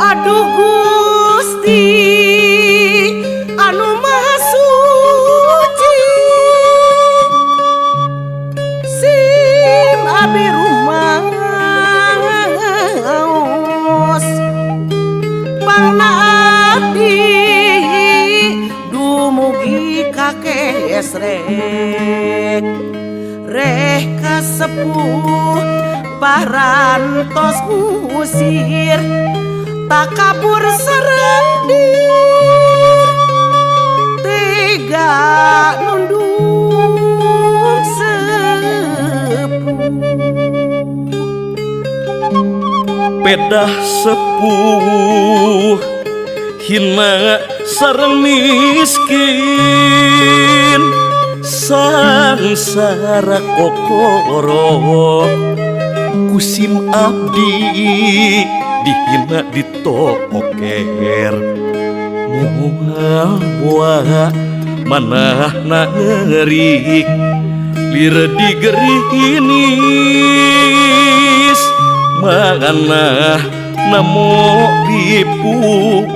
Aduh Gusti anu maha suci, sim abdi rumaos pangna abdi dumugi kakesrek reh kasepuh parantos ngusir tak kabur serendir tega nunduk sepuh pedah sepuh hina sareng miskin sangsara kokoro kusim abdi dihina ditoker mual manah na ngerik lir digerinis manah namo dipur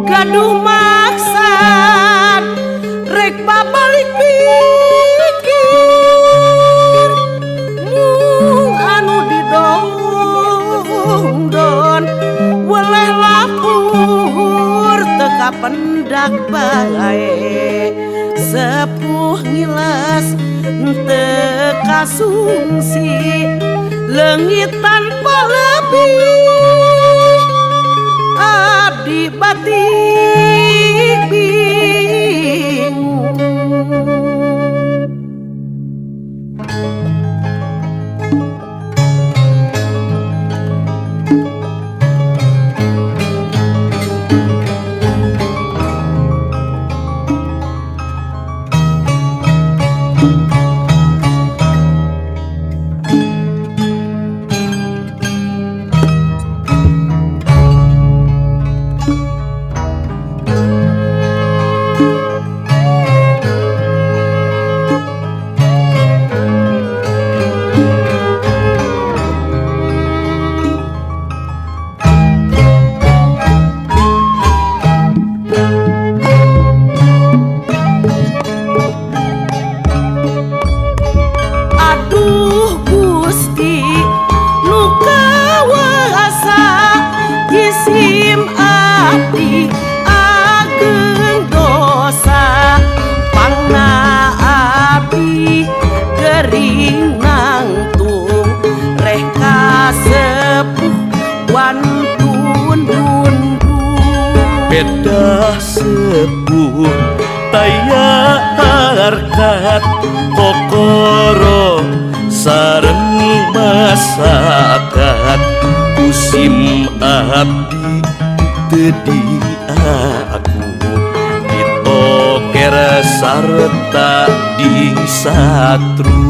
gaduh maksad rek babalik pikir mung anu didongdon weleh lapur teka pendak bae sepuh ngilas teka sungsi leungit tanpa lebih abdi batik bingung. Pedah sepuh taya harkat kokoro sareng masakan kusim abdi tedi aku ditoker sarta disatru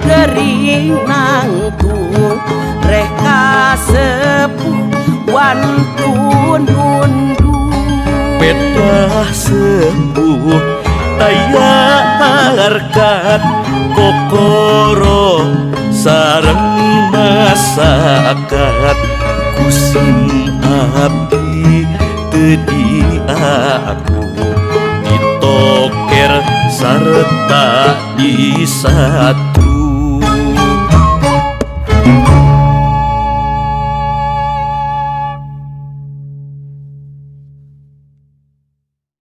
gering nangtung reka sepuh wantun nundu pedah sepuh taya harkat kokoro sareng masakan kusim abdi tedi aku ditoker sarta disatu